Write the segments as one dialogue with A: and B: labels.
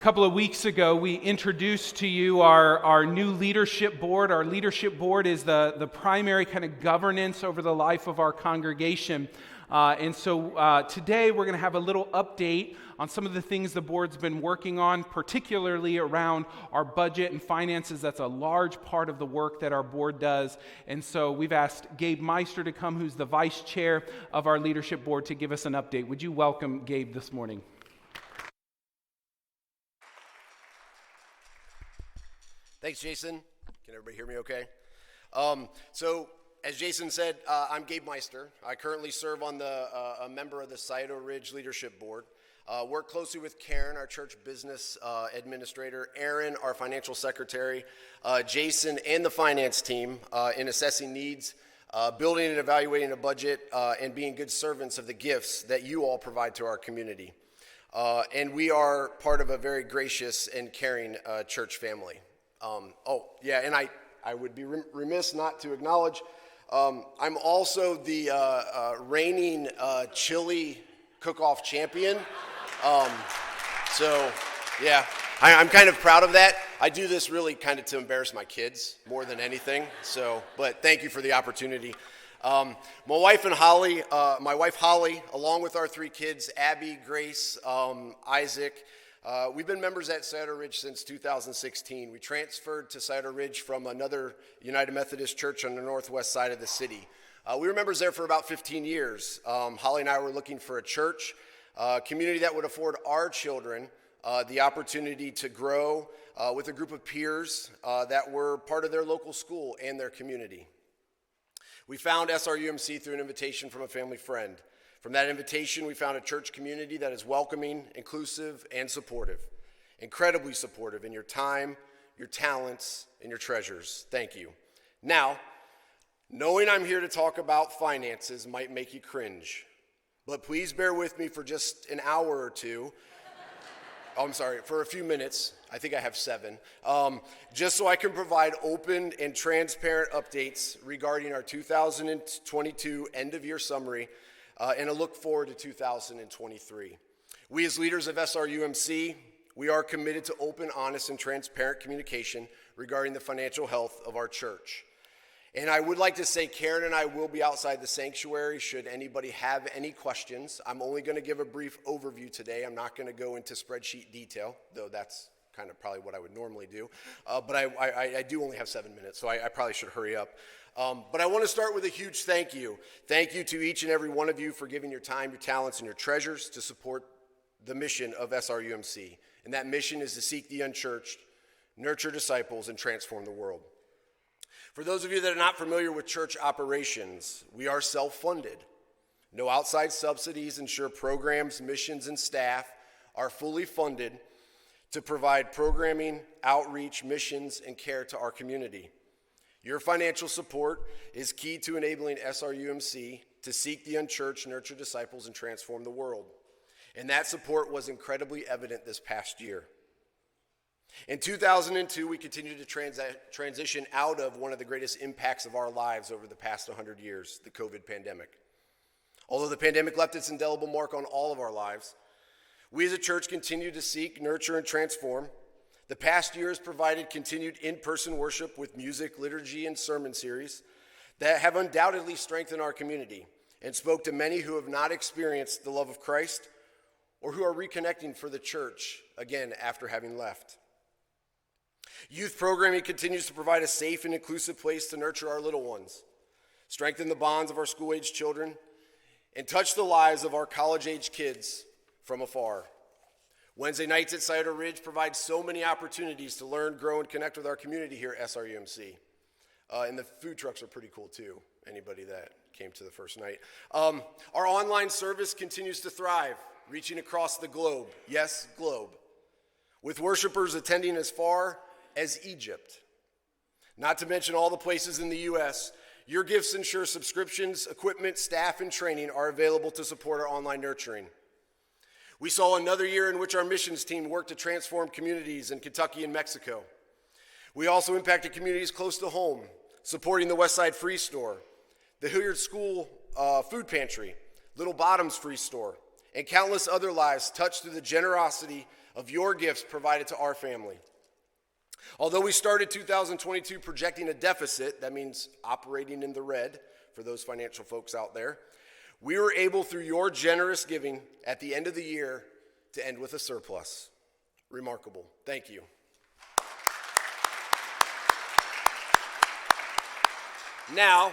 A: A couple of weeks ago, we introduced to you our new leadership board. Our leadership board is the primary kind of governance over the life of our congregation. Today we're going to have a little update on some of the things the board's been working on, particularly around our budget and finances. That's a large part of the work that our board does. And so we've asked Gabe Meister to come, who's the vice chair of our leadership board, to give us an update. Would you welcome Gabe this morning?
B: Thanks, Jason. Can everybody hear me okay? As Jason said, I'm Gabe Meister. I currently serve on a member of the Scioto Ridge Leadership Board. Work closely with Karen, our church business administrator, Aaron, our financial secretary, Jason, and the finance team in assessing needs, building and evaluating a budget, and being good servants of the gifts that you all provide to our community. And we are part of a very gracious and caring church family. I would be remiss not to acknowledge, I'm also the reigning chili cook-off champion. I'm kind of proud of that. I do this really kind of to embarrass my kids more than anything. But thank you for the opportunity. My wife Holly, along with our three kids, Abby, Grace, Isaac. We've been members at Scioto Ridge since 2016. We transferred to Scioto Ridge from another United Methodist church on the northwest side of the city. We were members there for about 15 years. Holly and I were looking for a church, community that would afford our children the opportunity to grow with a group of peers that were part of their local school and their community. We found SRUMC through an invitation from a family friend. From that invitation, we found a church community that is welcoming, inclusive, and supportive. Incredibly supportive in your time, your talents, and your treasures. Thank you. Now, knowing I'm here to talk about finances might make you cringe, but please bear with me for just an hour or two. For a few minutes. I think I have 7. Just so I can provide open and transparent updates regarding our 2022 end-of-year summary and a look forward to 2023. We as leaders of SRUMC, we are committed to open, honest, and transparent communication regarding the financial health of our church. And I would like to say Karen and I will be outside the sanctuary should anybody have any questions. I'm only going to give a brief overview today. I'm not going to go into spreadsheet detail, though that's kind of probably what I would normally do. But I do only have 7 minutes, so I probably should hurry up. But I want to start with a huge thank you. Thank you to each and every one of you for giving your time, your talents, and your treasures to support the mission of SRUMC. And that mission is to seek the unchurched, nurture disciples, and transform the world. For those of you that are not familiar with church operations, we are self-funded. No outside subsidies ensure programs, missions, and staff are fully funded to provide programming, outreach, missions, and care to our community. Your financial support is key to enabling SRUMC to seek the unchurched, nurture disciples, and transform the world. And that support was incredibly evident this past year. In 2002, we continued to transition out of one of the greatest impacts of our lives over the past 100 years, the COVID pandemic. Although the pandemic left its indelible mark on all of our lives, we as a church continue to seek, nurture, and transform. The past year has provided continued in-person worship with music, liturgy, and sermon series that have undoubtedly strengthened our community and spoke to many who have not experienced the love of Christ or who are reconnecting for the church again after having left. Youth programming continues to provide a safe and inclusive place to nurture our little ones, strengthen the bonds of our school-age children, and touch the lives of our college-age kids from afar. Wednesday nights at Scioto Ridge provide so many opportunities to learn, grow, and connect with our community here at SRUMC. And the food trucks are pretty cool too, anybody that came to the first night. Our online service continues to thrive, reaching across the globe. Yes, globe. With worshipers attending as far as Egypt. Not to mention all the places in the U.S., your gifts ensure subscriptions, equipment, staff, and training are available to support our online nurturing. We saw another year in which our missions team worked to transform communities in Kentucky and Mexico. We also impacted communities close to home, supporting the Westside Free Store, the Hilliard School Food Pantry, Little Bottoms Free Store, and countless other lives touched through the generosity of your gifts provided to our family. Although we started 2022 projecting a deficit, that means operating in the red for those financial folks out there, we were able, through your generous giving at the end of the year, to end with a surplus. Remarkable. Thank you. Now,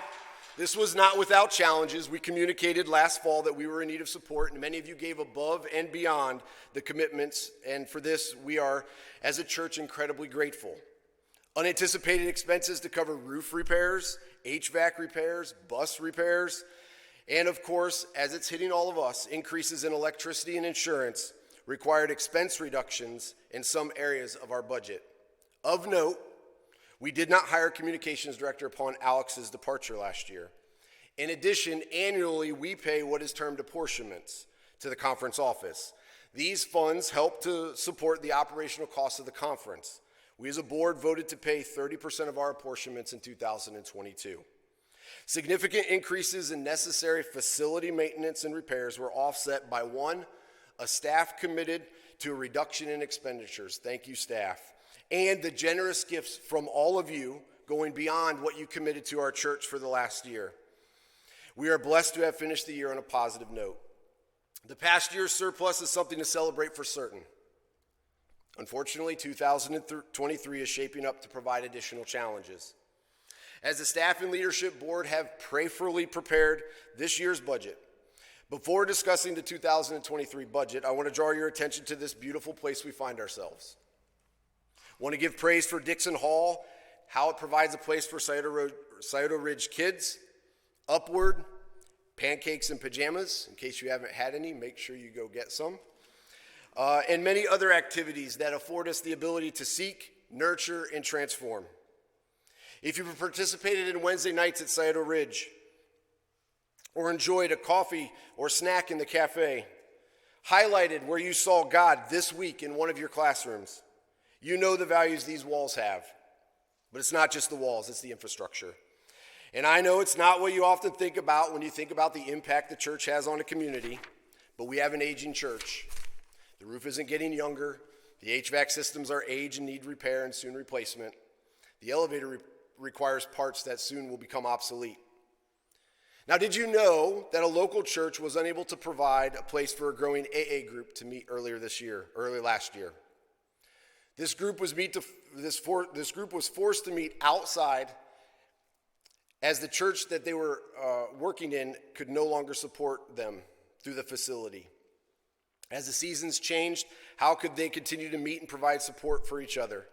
B: this was not without challenges. We communicated last fall that we were in need of support, and many of you gave above and beyond the commitments, and for this, we are, as a church, incredibly grateful. Unanticipated expenses to cover roof repairs, HVAC repairs, bus repairs, and of course, as it's hitting all of us, increases in electricity and insurance required expense reductions in some areas of our budget. Of note, we did not hire a communications director upon Alex's departure last year. In addition, annually we pay what is termed apportionments to the conference office. These funds help to support the operational costs of the conference. We as a board voted to pay 30% of our apportionments in 2022. Significant increases in necessary facility maintenance and repairs were offset by one, a staff committed to a reduction in expenditures. Thank you, staff. And the generous gifts from all of you going beyond what you committed to our church for the last year. We are blessed to have finished the year on a positive note. The past year's surplus is something to celebrate for certain. Unfortunately, 2023 is shaping up to provide additional challenges. As the staff and leadership board have prayerfully prepared this year's budget, before discussing the 2023 budget, I want to draw your attention to this beautiful place we find ourselves. I want to give praise for Dixon Hall, how it provides a place for Scioto Ridge kids, Upward, pancakes and pajamas. In case you haven't had any, make sure you go get some. And many other activities that afford us the ability to seek, nurture, and transform. If you've participated in Wednesday nights at Scioto Ridge, or enjoyed a coffee or snack in the cafe, highlighted where you saw God this week in one of your classrooms, you know the values these walls have. But it's not just the walls, it's the infrastructure. And I know it's not what you often think about when you think about the impact the church has on a community, but we have an aging church. The roof isn't getting younger. The HVAC systems are aged and need repair and soon replacement. The elevator requires parts that soon will become obsolete. Now, did you know that a local church was unable to provide a place for a growing AA group to meet early last year? This group was forced to meet outside as the church that they were working in could no longer support them through the facility. As the seasons changed, how could they continue to meet and provide support for each other?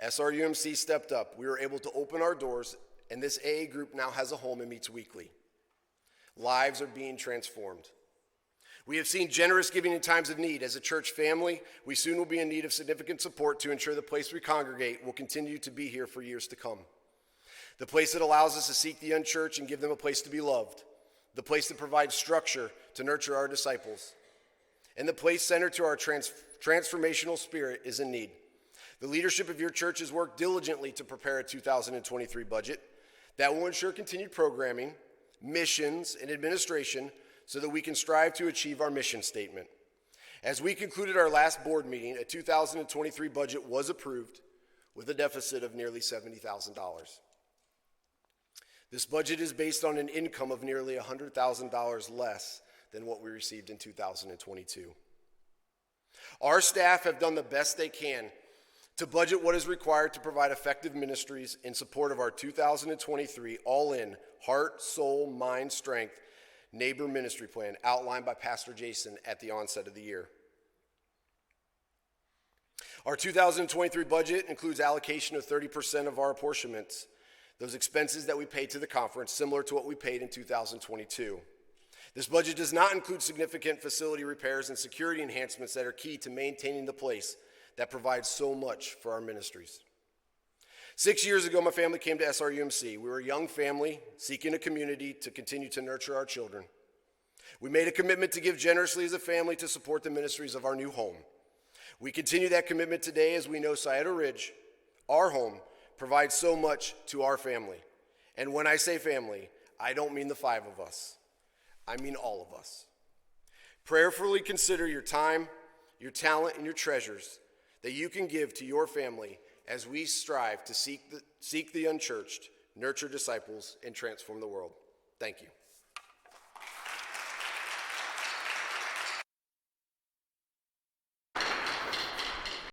B: SRUMC stepped up. We were able to open our doors, and this AA group now has a home and meets weekly. Lives are being transformed. We have seen generous giving in times of need. As a church family, we soon will be in need of significant support to ensure the place we congregate will continue to be here for years to come. The place that allows us to seek the unchurched and give them a place to be loved. The place that provides structure to nurture our disciples. And the place centered to our transformational spirit is in need. The leadership of your church has worked diligently to prepare a 2023 budget that will ensure continued programming, missions, and administration so that we can strive to achieve our mission statement. As we concluded our last board meeting, a 2023 budget was approved with a deficit of nearly $70,000. This budget is based on an income of nearly $100,000 less than what we received in 2022. Our staff have done the best they can to budget what is required to provide effective ministries in support of our 2023 all-in heart, soul, mind, strength neighbor ministry plan outlined by Pastor Jason at the onset of the year. Our 2023 budget includes allocation of 30% of our apportionments, those expenses that we pay to the conference, similar to what we paid in 2022. This budget does not include significant facility repairs and security enhancements that are key to maintaining the place that provides so much for our ministries. 6 years ago, my family came to SRUMC. We were a young family seeking a community to continue to nurture our children. We made a commitment to give generously as a family to support the ministries of our new home. We continue that commitment today as we know Scioto Ridge, our home, provides so much to our family. And when I say family, I don't mean the 5 of us. I mean all of us. Prayerfully consider your time, your talent, and your treasures that you can give to your family as we strive to seek the unchurched, nurture disciples, and transform the world. Thank you.